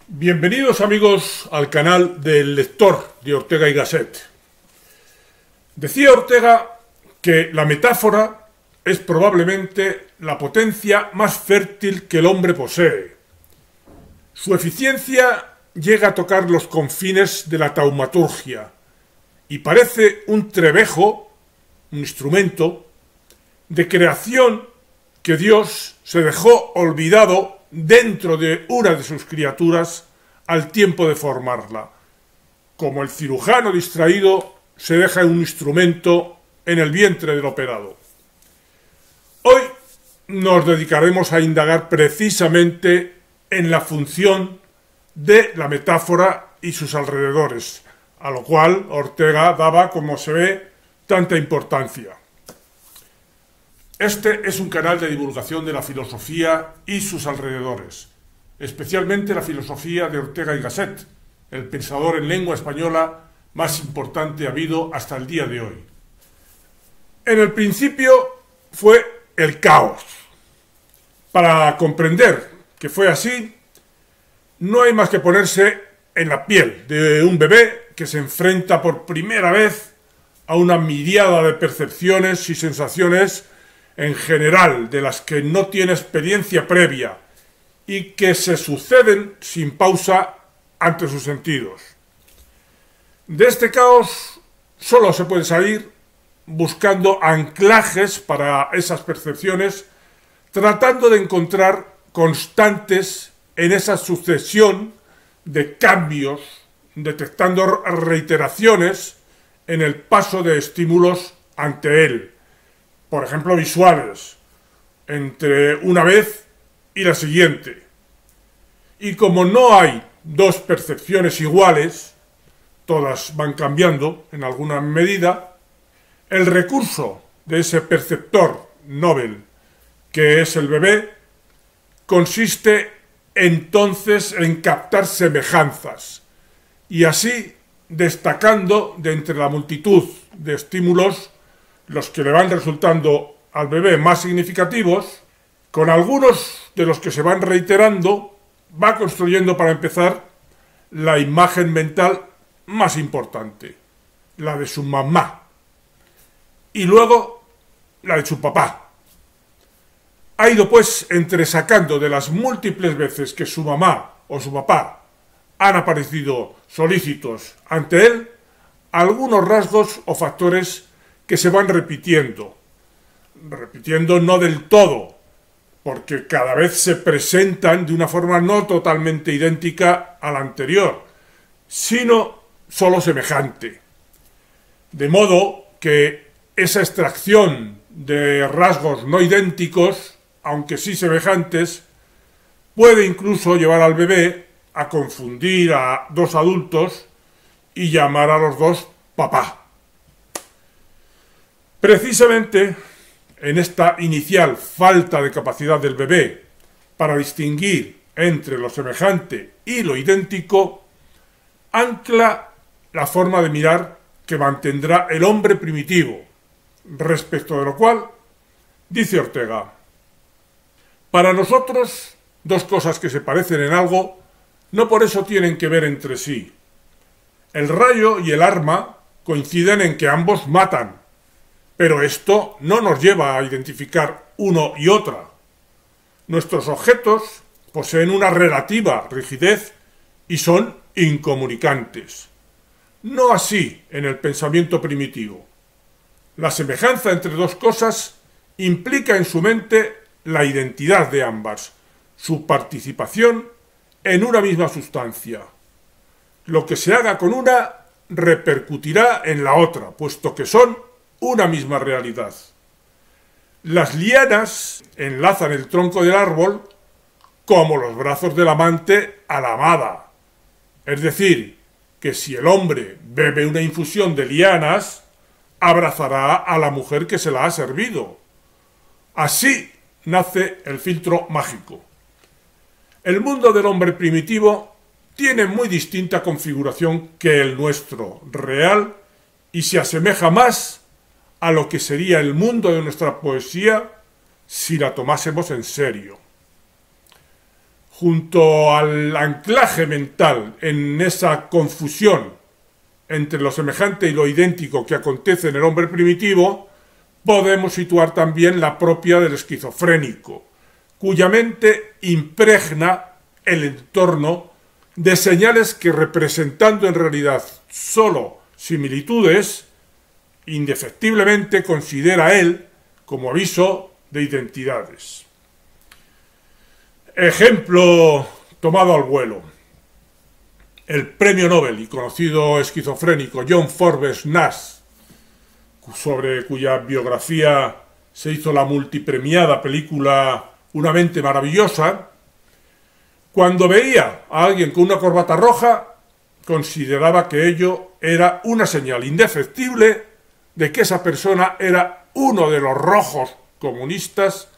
Bienvenidos amigos al canal del lector de Ortega y Gasset. Decía Ortega que la metáfora es probablemente la potencia más fértil que el hombre posee. Su eficiencia llega a tocar los confines de la taumaturgia y parece un trebejo, un instrumento de creación que Dios se dejó olvidado dentro de una de sus criaturas al tiempo de formarla, como el cirujano distraído se deja un instrumento en el vientre del operado. Hoy nos dedicaremos a indagar precisamente en la función de la metáfora y sus alrededores, a lo cual Ortega daba, como se ve, tanta importancia. Este es un canal de divulgación de la filosofía y sus alrededores, especialmente la filosofía de Ortega y Gasset, el pensador en lengua española más importante habido hasta el día de hoy. En el principio fue el caos. Para comprender que fue así, no hay más que ponerse en la piel de un bebé que se enfrenta por primera vez a una miríada de percepciones y sensaciones en general de las que no tiene experiencia previa y que se suceden sin pausa ante sus sentidos. De este caos solo se puede salir buscando anclajes para esas percepciones, tratando de encontrar constantes en esa sucesión de cambios, detectando reiteraciones en el paso de estímulos ante él, por ejemplo visuales, entre una vez y la siguiente. Y como no hay dos percepciones iguales, todas van cambiando en alguna medida, el recurso de ese perceptor Nobel, que es el bebé, consiste entonces en captar semejanzas y así destacando de entre la multitud de estímulos los que le van resultando al bebé más significativos, con algunos de los que se van reiterando, va construyendo para empezar la imagen mental más importante, la de su mamá, y luego la de su papá. Ha ido pues entresacando de las múltiples veces que su mamá o su papá han aparecido solícitos ante él, algunos rasgos o factores que se van repitiendo no del todo, porque cada vez se presentan de una forma no totalmente idéntica a la anterior, sino solo semejante. De modo que esa extracción de rasgos no idénticos, aunque sí semejantes, puede incluso llevar al bebé a confundir a dos adultos y llamar a los dos papá. Precisamente en esta inicial falta de capacidad del bebé para distinguir entre lo semejante y lo idéntico, ancla la forma de mirar que mantendrá el hombre primitivo, respecto de lo cual, dice Ortega, para nosotros, dos cosas que se parecen en algo, no por eso tienen que ver entre sí. El rayo y el arma coinciden en que ambos matan, pero esto no nos lleva a identificar uno y otra. Nuestros objetos poseen una relativa rigidez y son incomunicantes. No así en el pensamiento primitivo. La semejanza entre dos cosas implica en su mente la identidad de ambas, su participación en una misma sustancia. Lo que se haga con una repercutirá en la otra, puesto que son una misma realidad. Las lianas enlazan el tronco del árbol como los brazos del amante a la amada. Es decir, que si el hombre bebe una infusión de lianas, abrazará a la mujer que se la ha servido. Así nace el filtro mágico. El mundo del hombre primitivo tiene muy distinta configuración que el nuestro real y se asemeja más a lo que sería el mundo de nuestra poesía si la tomásemos en serio. junto al anclaje mental en esa confusión entre lo semejante y lo idéntico que acontece en el hombre primitivo, podemos situar también la propia del esquizofrénico, cuya mente impregna el entorno de señales que, representando en realidad sólo similitudes, indefectiblemente considera él como aviso de identidades. Ejemplo tomado al vuelo. El premio Nobel y conocido esquizofrénico John Forbes Nash, sobre cuya biografía se hizo la multipremiada película Una mente maravillosa, cuando veía a alguien con una corbata roja, consideraba que ello era una señal indefectible de que esa persona era uno de los rojos comunistas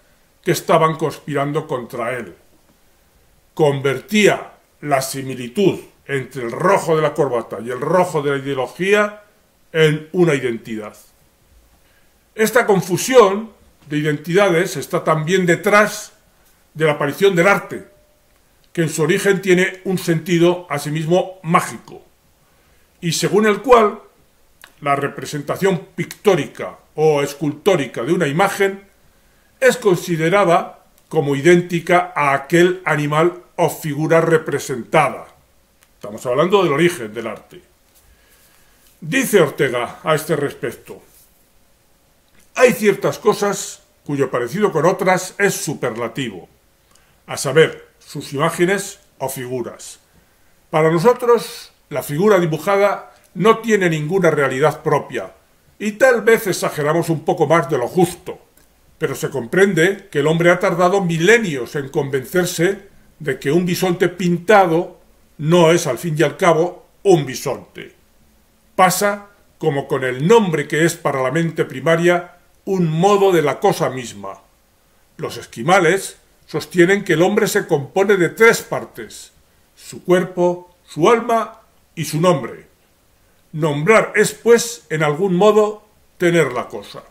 que estaban conspirando contra él. Convertía la similitud entre el rojo de la corbata y el rojo de la ideología en una identidad. Esta confusión de identidades está también detrás de la aparición del arte, que en su origen tiene un sentido asimismo mágico, y según el cual la representación pictórica o escultórica de una imagen es considerada como idéntica a aquel animal o figura representada. Estamos hablando del origen del arte. Dice Ortega a este respecto: hay ciertas cosas cuyo parecido con otras es superlativo, a saber, sus imágenes o figuras. Para nosotros, la figura dibujada no tiene ninguna realidad propia, y tal vez exageramos un poco más de lo justo, pero se comprende que el hombre ha tardado milenios en convencerse de que un bisonte pintado no es, al fin y al cabo, un bisonte. Pasa como con el nombre que es para la mente primaria un modo de la cosa misma. Los esquimales sostienen que el hombre se compone de tres partes: su cuerpo, su alma y su nombre. Nombrar es, pues, en algún modo, tener la cosa.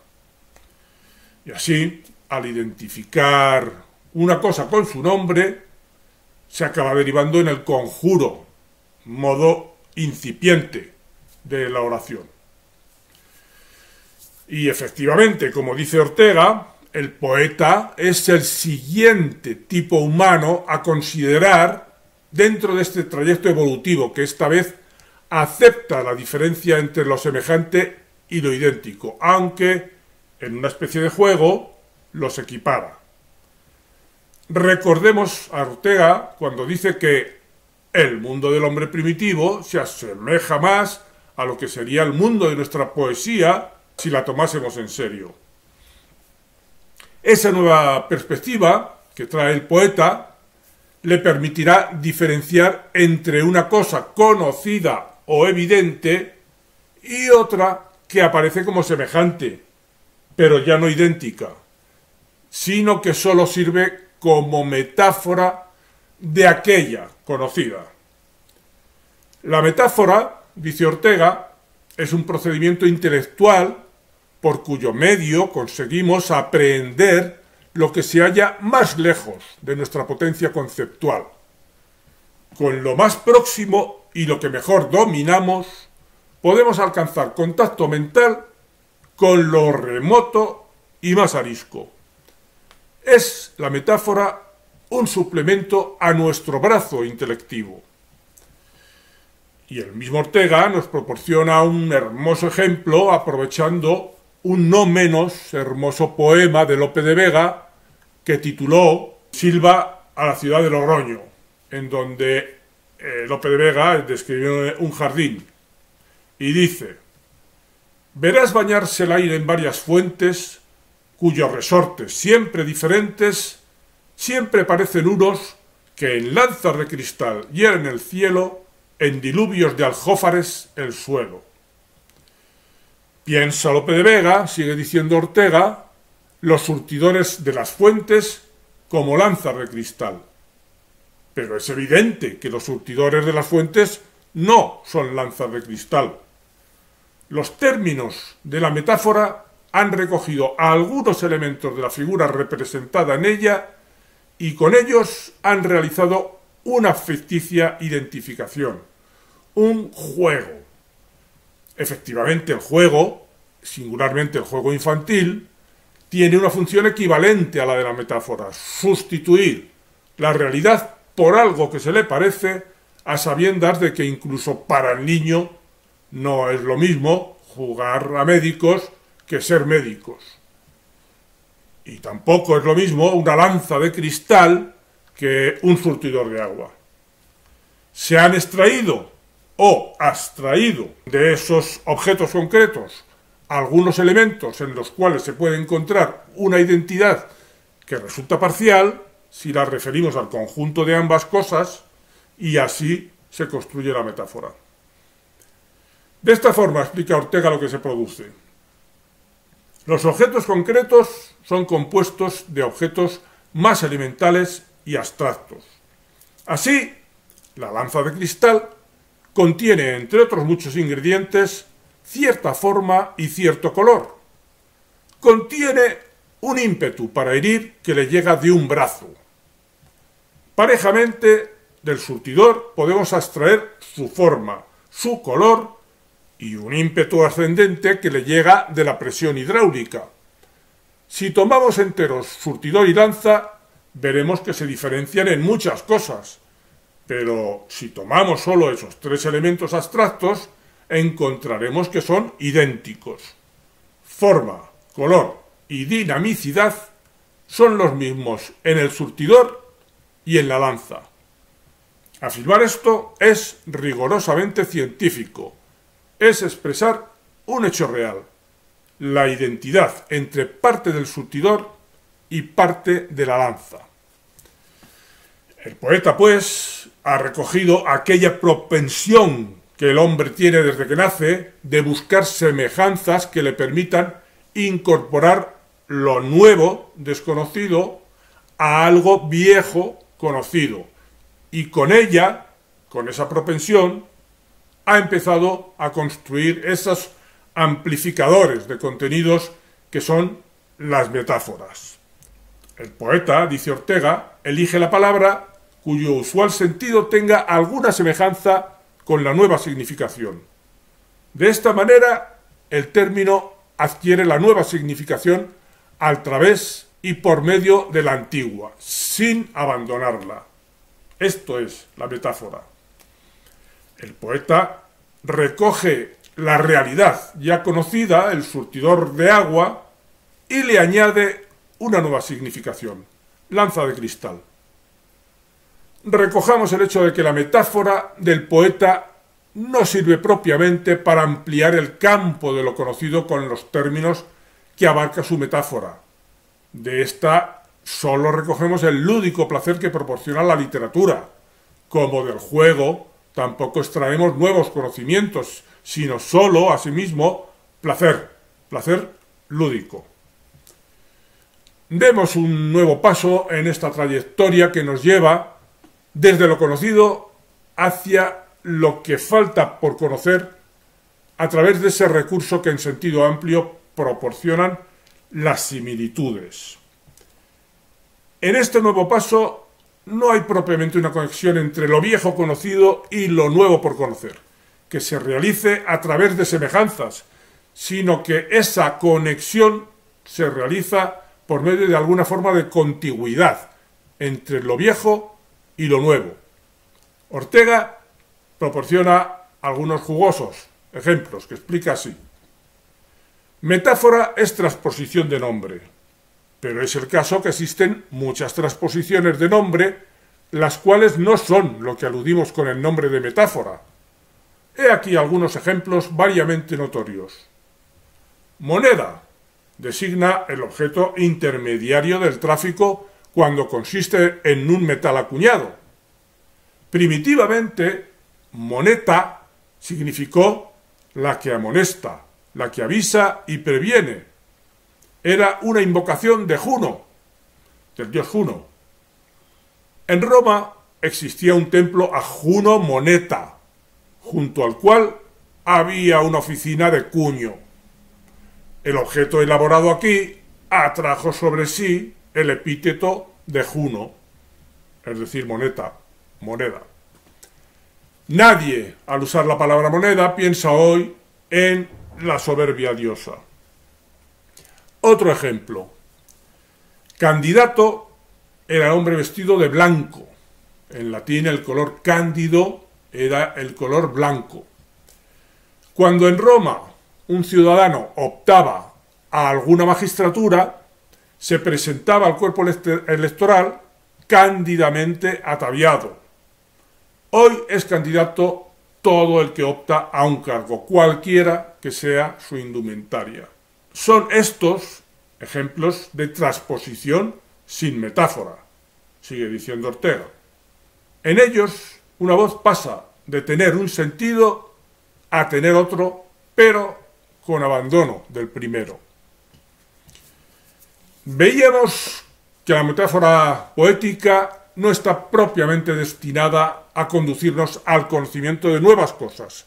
Y así, al identificar una cosa con su nombre, se acaba derivando en el conjuro, modo incipiente de la oración. Y efectivamente, como dice Ortega, el poeta es el siguiente tipo humano a considerar dentro de este trayecto evolutivo que esta vez acepta la diferencia entre lo semejante y lo idéntico, aunque en una especie de juego los equipara. Recordemos a Ortega cuando dice que el mundo del hombre primitivo se asemeja más a lo que sería el mundo de nuestra poesía si la tomásemos en serio. Esa nueva perspectiva que trae el poeta le permitirá diferenciar entre una cosa conocida o evidente y otra que aparece como semejante, pero ya no idéntica, sino que sólo sirve como metáfora de aquella conocida. La metáfora, dice Ortega, es un procedimiento intelectual por cuyo medio conseguimos aprehender lo que se halla más lejos de nuestra potencia conceptual. Con lo más próximo y lo que mejor dominamos, podemos alcanzar contacto mental con lo remoto y más arisco. Es la metáfora un suplemento a nuestro brazo intelectivo. Y el mismo Ortega nos proporciona un hermoso ejemplo aprovechando un no menos hermoso poema de Lope de Vega que tituló Silva a la ciudad de Logroño, en donde Lope de Vega describe un jardín y dice: verás bañarse el aire en varias fuentes cuyos resortes, siempre diferentes, siempre parecen unos que en lanzas de cristal hieren el cielo, en diluvios de aljófares el suelo. Piensa Lope de Vega, sigue diciendo Ortega, los surtidores de las fuentes como lanzas de cristal. Pero es evidente que los surtidores de las fuentes no son lanzas de cristal. Los términos de la metáfora han recogido algunos elementos de la figura representada en ella y con ellos han realizado una ficticia identificación, un juego. Efectivamente, el juego, singularmente el juego infantil, tiene una función equivalente a la de la metáfora: sustituir la realidad por algo que se le parece, a sabiendas de que incluso para el niño no es lo mismo jugar a médicos que ser médicos. Y tampoco es lo mismo una lanza de cristal que un surtidor de agua. Se han extraído o abstraído de esos objetos concretos algunos elementos en los cuales se puede encontrar una identidad que resulta parcial si la referimos al conjunto de ambas cosas, y así se construye la metáfora. De esta forma explica Ortega lo que se produce. Los objetos concretos son compuestos de objetos más elementales y abstractos. Así, la lanza de cristal contiene, entre otros muchos ingredientes, cierta forma y cierto color. Contiene un ímpetu para herir que le llega de un brazo. Parejamente, del surtidor podemos abstraer su forma, su color y un ímpetu ascendente que le llega de la presión hidráulica. Si tomamos enteros surtidor y lanza, veremos que se diferencian en muchas cosas, pero si tomamos solo esos tres elementos abstractos, encontraremos que son idénticos. Forma, color y dinamicidad son los mismos en el surtidor y en la lanza. Afirmar esto es rigurosamente científico, es expresar un hecho real, la identidad entre parte del surtidor y parte de la lanza. El poeta, pues, ha recogido aquella propensión que el hombre tiene desde que nace de buscar semejanzas que le permitan incorporar lo nuevo, desconocido, a algo viejo, conocido. Y con ella, con esa propensión, ha empezado a construir esos amplificadores de contenidos que son las metáforas. El poeta, dice Ortega, elige la palabra cuyo usual sentido tenga alguna semejanza con la nueva significación. De esta manera, el término adquiere la nueva significación al través y por medio de la antigua, sin abandonarla. Esto es la metáfora. El poeta recoge la realidad ya conocida, el surtidor de agua, y le añade una nueva significación, lanza de cristal. Recojamos el hecho de que la metáfora del poeta no sirve propiamente para ampliar el campo de lo conocido con los términos que abarca su metáfora. De esta solo recogemos el lúdico placer que proporciona la literatura. Como del juego, tampoco extraemos nuevos conocimientos, sino solo, asimismo, placer lúdico. Demos un nuevo paso en esta trayectoria que nos lleva desde lo conocido hacia lo que falta por conocer a través de ese recurso que en sentido amplio proporcionan las similitudes. En este nuevo paso no hay propiamente una conexión entre lo viejo conocido y lo nuevo por conocer, que se realice a través de semejanzas, sino que esa conexión se realiza por medio de alguna forma de contigüidad entre lo viejo y lo nuevo. Ortega proporciona algunos jugosos ejemplos que explica así. Metáfora es transposición de nombre, pero es el caso que existen muchas transposiciones de nombre, las cuales no son lo que aludimos con el nombre de metáfora. He aquí algunos ejemplos variamente notorios. Moneda designa el objeto intermediario del tráfico cuando consiste en un metal acuñado. Primitivamente, moneta significó la que amonesta, la que avisa y previene. Era una invocación de Juno, del dios Juno. En Roma existía un templo a Juno Moneta, junto al cual había una oficina de cuño. El objeto elaborado aquí atrajo sobre sí el epíteto de Juno, es decir, moneda. Nadie, al usar la palabra moneda, piensa hoy en la soberbia diosa. Otro ejemplo. Candidato era hombre vestido de blanco. En latín el color cándido era el color blanco. Cuando en Roma un ciudadano optaba a alguna magistratura, se presentaba al cuerpo electoral cándidamente ataviado. Hoy es candidato todo el que opta a un cargo, cualquiera que sea su indumentaria. Son estos ejemplos de transposición sin metáfora, sigue diciendo Ortega. En ellos, una voz pasa de tener un sentido a tener otro, pero con abandono del primero. Veíamos que la metáfora poética no está propiamente destinada a conducirnos al conocimiento de nuevas cosas,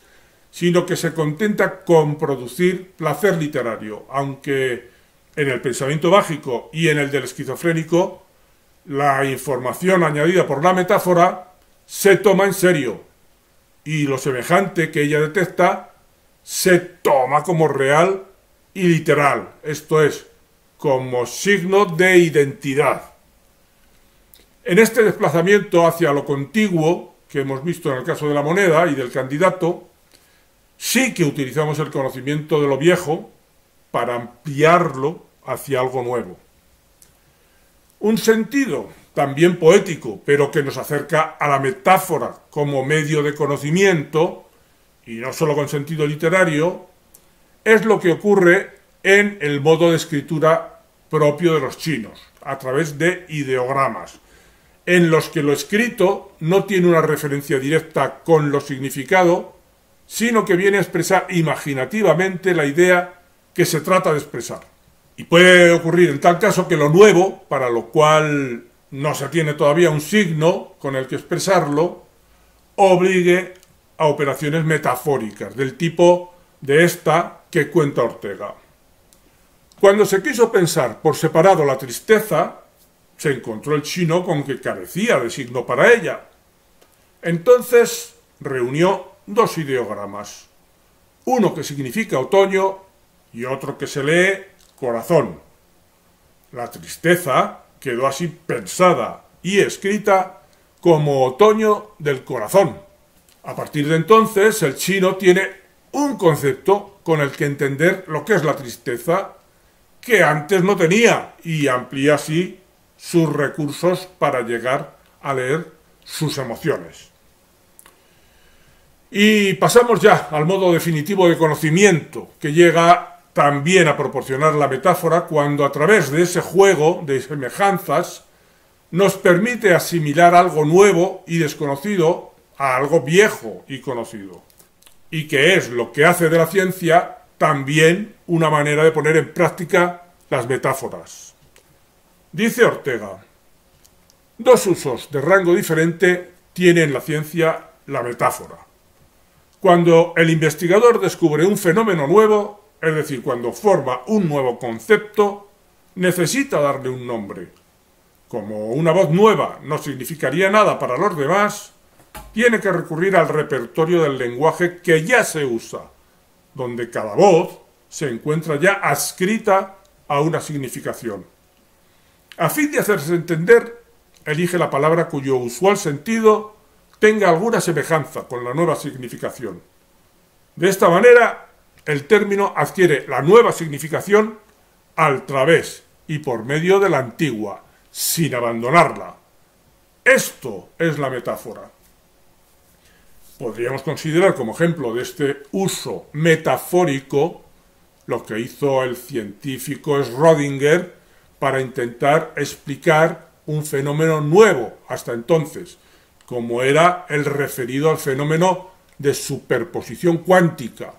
sino que se contenta con producir placer literario, aunque en el pensamiento mágico y en el del esquizofrénico, la información añadida por la metáfora se toma en serio, y lo semejante que ella detecta se toma como real y literal, esto es, como signo de identidad. En este desplazamiento hacia lo contiguo, que hemos visto en el caso de la moneda y del candidato, sí que utilizamos el conocimiento de lo viejo para ampliarlo hacia algo nuevo. Un sentido también poético, pero que nos acerca a la metáfora como medio de conocimiento, y no solo con sentido literario, es lo que ocurre en el modo de escritura propio de los chinos, a través de ideogramas, en los que lo escrito no tiene una referencia directa con lo significado, sino que viene a expresar imaginativamente la idea que se trata de expresar. Y puede ocurrir en tal caso que lo nuevo, para lo cual no se tiene todavía un signo con el que expresarlo, obligue a operaciones metafóricas, del tipo de esta que cuenta Ortega. Cuando se quiso pensar por separado la tristeza, se encontró el chino con que carecía de signo para ella. Entonces reunió dos ideogramas, uno que significa otoño y otro que se lee corazón. La tristeza quedó así pensada y escrita como otoño del corazón. A partir de entonces, el chino tiene un concepto con el que entender lo que es la tristeza que antes no tenía y amplía así sus recursos para llegar a leer sus emociones. Y pasamos ya al modo definitivo de conocimiento, que llega también a proporcionar la metáfora cuando a través de ese juego de semejanzas nos permite asimilar algo nuevo y desconocido a algo viejo y conocido, y que es lo que hace de la ciencia también una manera de poner en práctica las metáforas. Dice Ortega, dos usos de rango diferente tiene en la ciencia la metáfora. Cuando el investigador descubre un fenómeno nuevo, es decir, cuando forma un nuevo concepto, necesita darle un nombre. Como una voz nueva no significaría nada para los demás, tiene que recurrir al repertorio del lenguaje que ya se usa, donde cada voz se encuentra ya adscrita a una significación. A fin de hacerse entender, elige la palabra cuyo usual sentido tenga alguna semejanza con la nueva significación. De esta manera, el término adquiere la nueva significación al través y por medio de la antigua, sin abandonarla. Esto es la metáfora. Podríamos considerar como ejemplo de este uso metafórico lo que hizo el científico Schrödinger para intentar explicar un fenómeno nuevo hasta entonces, como era el referido al fenómeno de superposición cuántica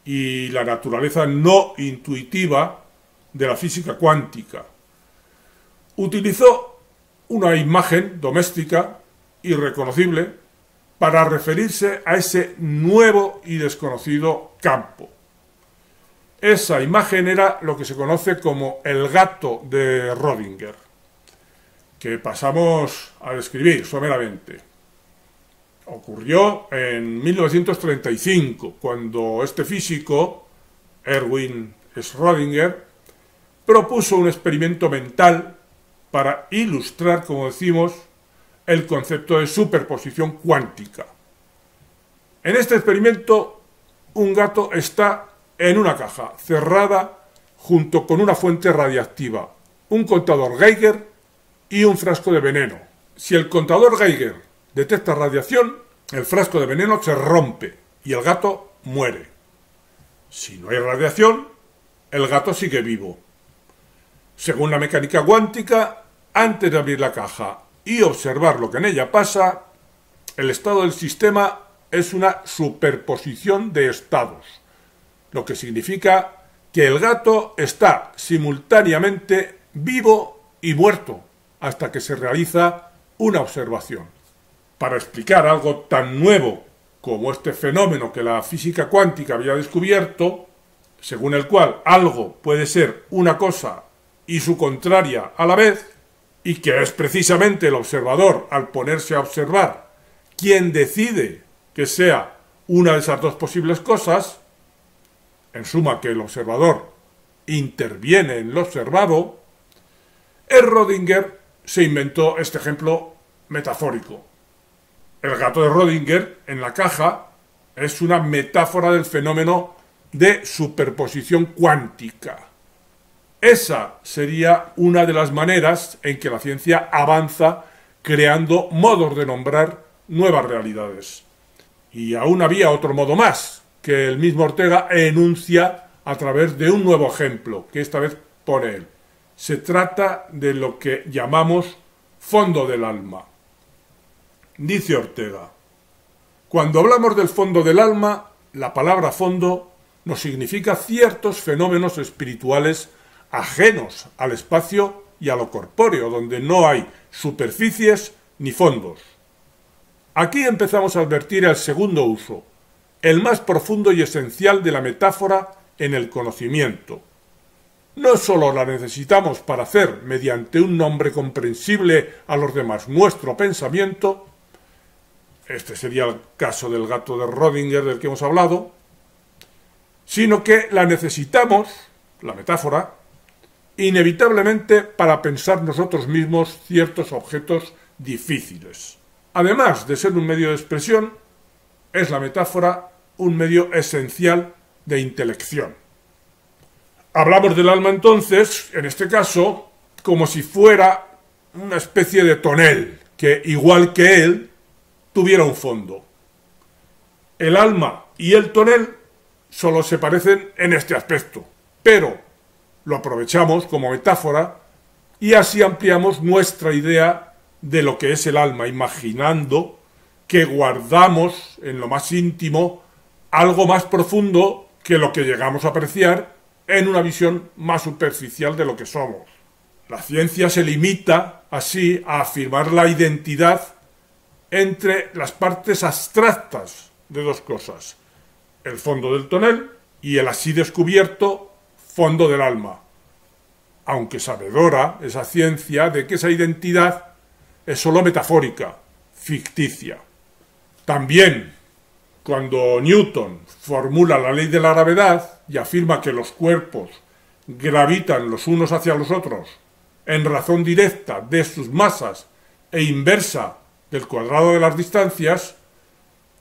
y la naturaleza no intuitiva de la física cuántica. Utilizó una imagen doméstica y reconocible para referirse a ese nuevo y desconocido campo. Esa imagen era lo que se conoce como el gato de Schrödinger, que pasamos a describir someramente. Ocurrió en 1935, cuando este físico, Erwin Schrödinger, propuso un experimento mental para ilustrar, como decimos, el concepto de superposición cuántica. En este experimento, un gato está en una caja cerrada junto con una fuente radiactiva, un contador Geiger y un frasco de veneno. Si el contador Geiger detecta radiación, el frasco de veneno se rompe y el gato muere. Si no hay radiación, el gato sigue vivo. Según la mecánica cuántica, antes de abrir la caja y observar lo que en ella pasa, el estado del sistema es una superposición de estados, lo que significa que el gato está simultáneamente vivo y muerto hasta que se realiza una observación. Para explicar algo tan nuevo como este fenómeno que la física cuántica había descubierto, según el cual algo puede ser una cosa y su contraria a la vez, y que es precisamente el observador, al ponerse a observar, quien decide que sea una de esas dos posibles cosas, en suma que el observador interviene en lo observado, Schrödinger se inventó este ejemplo metafórico. El gato de Schrödinger en la caja es una metáfora del fenómeno de superposición cuántica. Esa sería una de las maneras en que la ciencia avanza creando modos de nombrar nuevas realidades. Y aún había otro modo más, que el mismo Ortega enuncia a través de un nuevo ejemplo, que esta vez pone él. Se trata de lo que llamamos fondo del alma. Dice Ortega: cuando hablamos del fondo del alma, la palabra fondo nos significa ciertos fenómenos espirituales ajenos al espacio y a lo corpóreo, donde no hay superficies ni fondos. Aquí empezamos a advertir el segundo uso, el más profundo y esencial de la metáfora en el conocimiento. No sólo la necesitamos para hacer, mediante un nombre comprensible a los demás, nuestro pensamiento, este sería el caso del gato de Schrödinger del que hemos hablado, sino que la necesitamos, la metáfora, inevitablemente para pensar nosotros mismos ciertos objetos difíciles. Además de ser un medio de expresión, es la metáfora un medio esencial de intelección. Hablamos del alma entonces, en este caso, como si fuera una especie de tonel, que, igual que él, tuviera un fondo. El alma y el tonel solo se parecen en este aspecto, pero lo aprovechamos como metáfora y así ampliamos nuestra idea de lo que es el alma, imaginando que guardamos en lo más íntimo algo más profundo que lo que llegamos a apreciar en una visión más superficial de lo que somos. La ciencia se limita así a afirmar la identidad entre las partes abstractas de dos cosas, el fondo del tonel y el así descubierto fondo del alma, aunque sabedora esa ciencia de que esa identidad es sólo metafórica, ficticia. También, cuando Newton formula la ley de la gravedad y afirma que los cuerpos gravitan los unos hacia los otros en razón directa de sus masas e inversa del cuadrado de las distancias,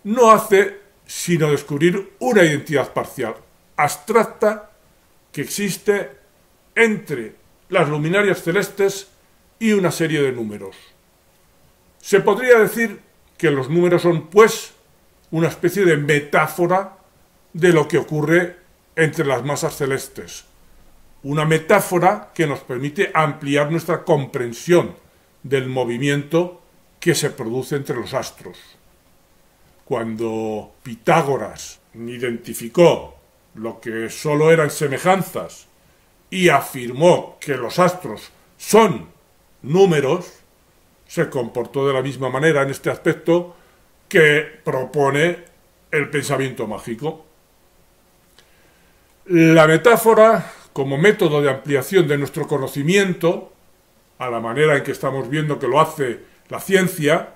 no hace sino descubrir una identidad parcial, abstracta, que existe entre las luminarias celestes y una serie de números. Se podría decir que los números son, pues, una especie de metáfora de lo que ocurre entre las masas celestes. Una metáfora que nos permite ampliar nuestra comprensión del movimiento que se produce entre los astros. Cuando Pitágoras identificó lo que sólo eran semejanzas y afirmó que los astros son números, se comportó de la misma manera en este aspecto que propone el pensamiento mágico. La metáfora, como método de ampliación de nuestro conocimiento, a la manera en que estamos viendo que lo hace la ciencia,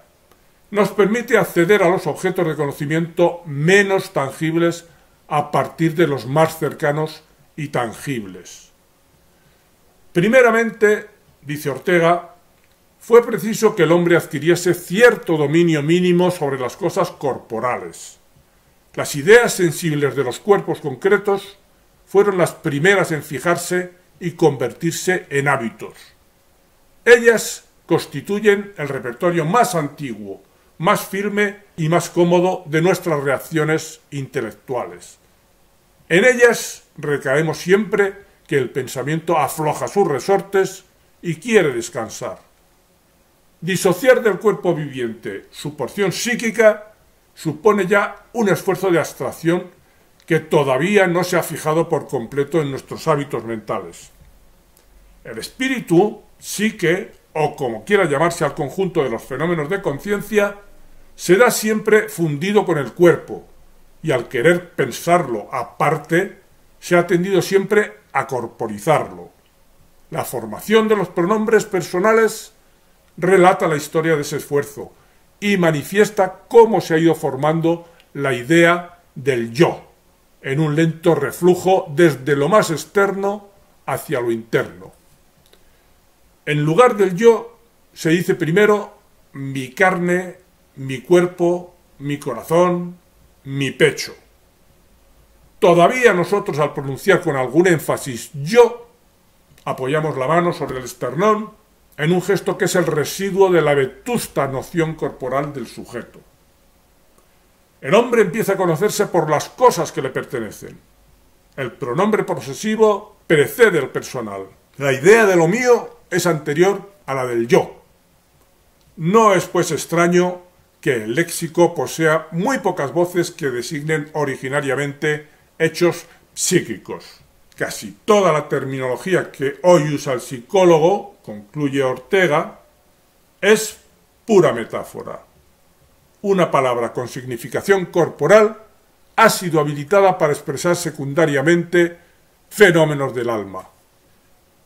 nos permite acceder a los objetos de conocimiento menos tangibles a partir de los más cercanos y tangibles. Primeramente, dice Ortega, fue preciso que el hombre adquiriese cierto dominio mínimo sobre las cosas corporales. Las ideas sensibles de los cuerpos concretos fueron las primeras en fijarse y convertirse en hábitos. Ellas constituyen el repertorio más antiguo, más firme y más cómodo de nuestras reacciones intelectuales. En ellas recaemos siempre que el pensamiento afloja sus resortes y quiere descansar. Disociar del cuerpo viviente su porción psíquica supone ya un esfuerzo de abstracción que todavía no se ha fijado por completo en nuestros hábitos mentales. El espíritu, psique, o como quiera llamarse al conjunto de los fenómenos de conciencia, se da siempre fundido con el cuerpo, y al querer pensarlo aparte, se ha tendido siempre a corporizarlo. La formación de los pronombres personales relata la historia de ese esfuerzo y manifiesta cómo se ha ido formando la idea del yo, en un lento reflujo desde lo más externo hacia lo interno. En lugar del yo, se dice primero mi carne, mi cuerpo, mi corazón, mi pecho. Todavía nosotros, al pronunciar con algún énfasis yo, apoyamos la mano sobre el esternón en un gesto que es el residuo de la vetusta noción corporal del sujeto. El hombre empieza a conocerse por las cosas que le pertenecen. El pronombre posesivo precede al personal. La idea de lo mío es anterior a la del yo. No es pues extraño que el léxico posea muy pocas voces que designen originariamente hechos psíquicos. Casi toda la terminología que hoy usa el psicólogo, concluye Ortega, es pura metáfora. Una palabra con significación corporal ha sido habilitada para expresar secundariamente fenómenos del alma.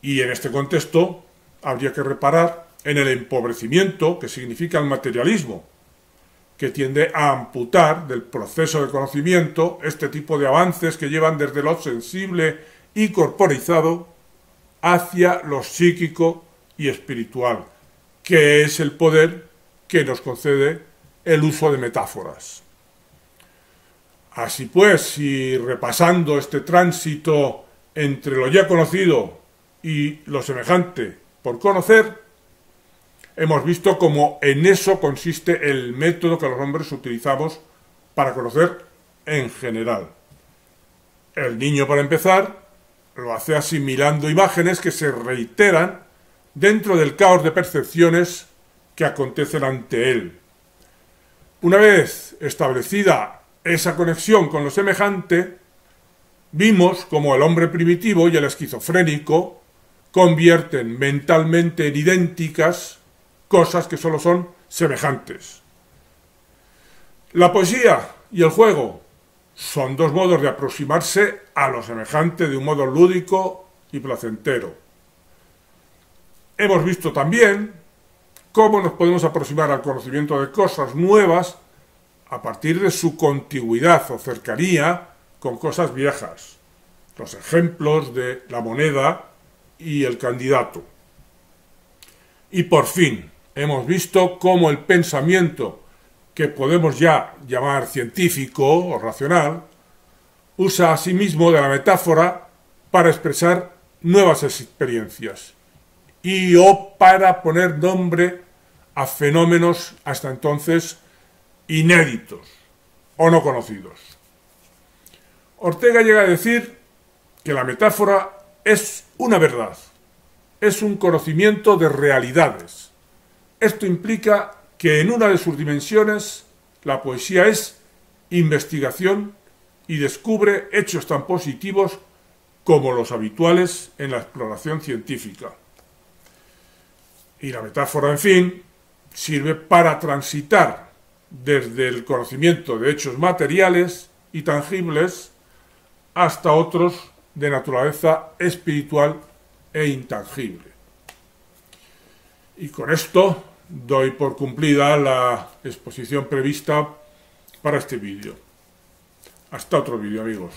Y en este contexto habría que reparar en el empobrecimiento que significa el materialismo, que tiende a amputar del proceso de conocimiento este tipo de avances que llevan desde lo sensible y corporizado hacia lo psíquico y espiritual, que es el poder que nos concede el uso de metáforas. Así pues, si repasando este tránsito entre lo ya conocido y lo semejante por conocer, hemos visto cómo en eso consiste el método que los hombres utilizamos para conocer en general. El niño, para empezar, lo hace asimilando imágenes que se reiteran dentro del caos de percepciones que acontecen ante él. Una vez establecida esa conexión con lo semejante, vimos cómo el hombre primitivo y el esquizofrénico convierten mentalmente en idénticas cosas que solo son semejantes. La poesía y el juego son dos modos de aproximarse a lo semejante de un modo lúdico y placentero. Hemos visto también cómo nos podemos aproximar al conocimiento de cosas nuevas a partir de su contigüidad o cercanía con cosas viejas. Los ejemplos de la moneda y el candidato. Y por fin, hemos visto cómo el pensamiento, que podemos ya llamar científico o racional, usa asimismo de la metáfora para expresar nuevas experiencias y o para poner nombre a fenómenos hasta entonces inéditos o no conocidos. Ortega llega a decir que la metáfora es una verdad, es un conocimiento de realidades. Esto implica que en una de sus dimensiones la poesía es investigación y descubre hechos tan positivos como los habituales en la exploración científica. Y la metáfora, en fin, sirve para transitar desde el conocimiento de hechos materiales y tangibles hasta otros de naturaleza espiritual e intangible. Y con esto doy por cumplida la exposición prevista para este vídeo. Hasta otro vídeo, amigos.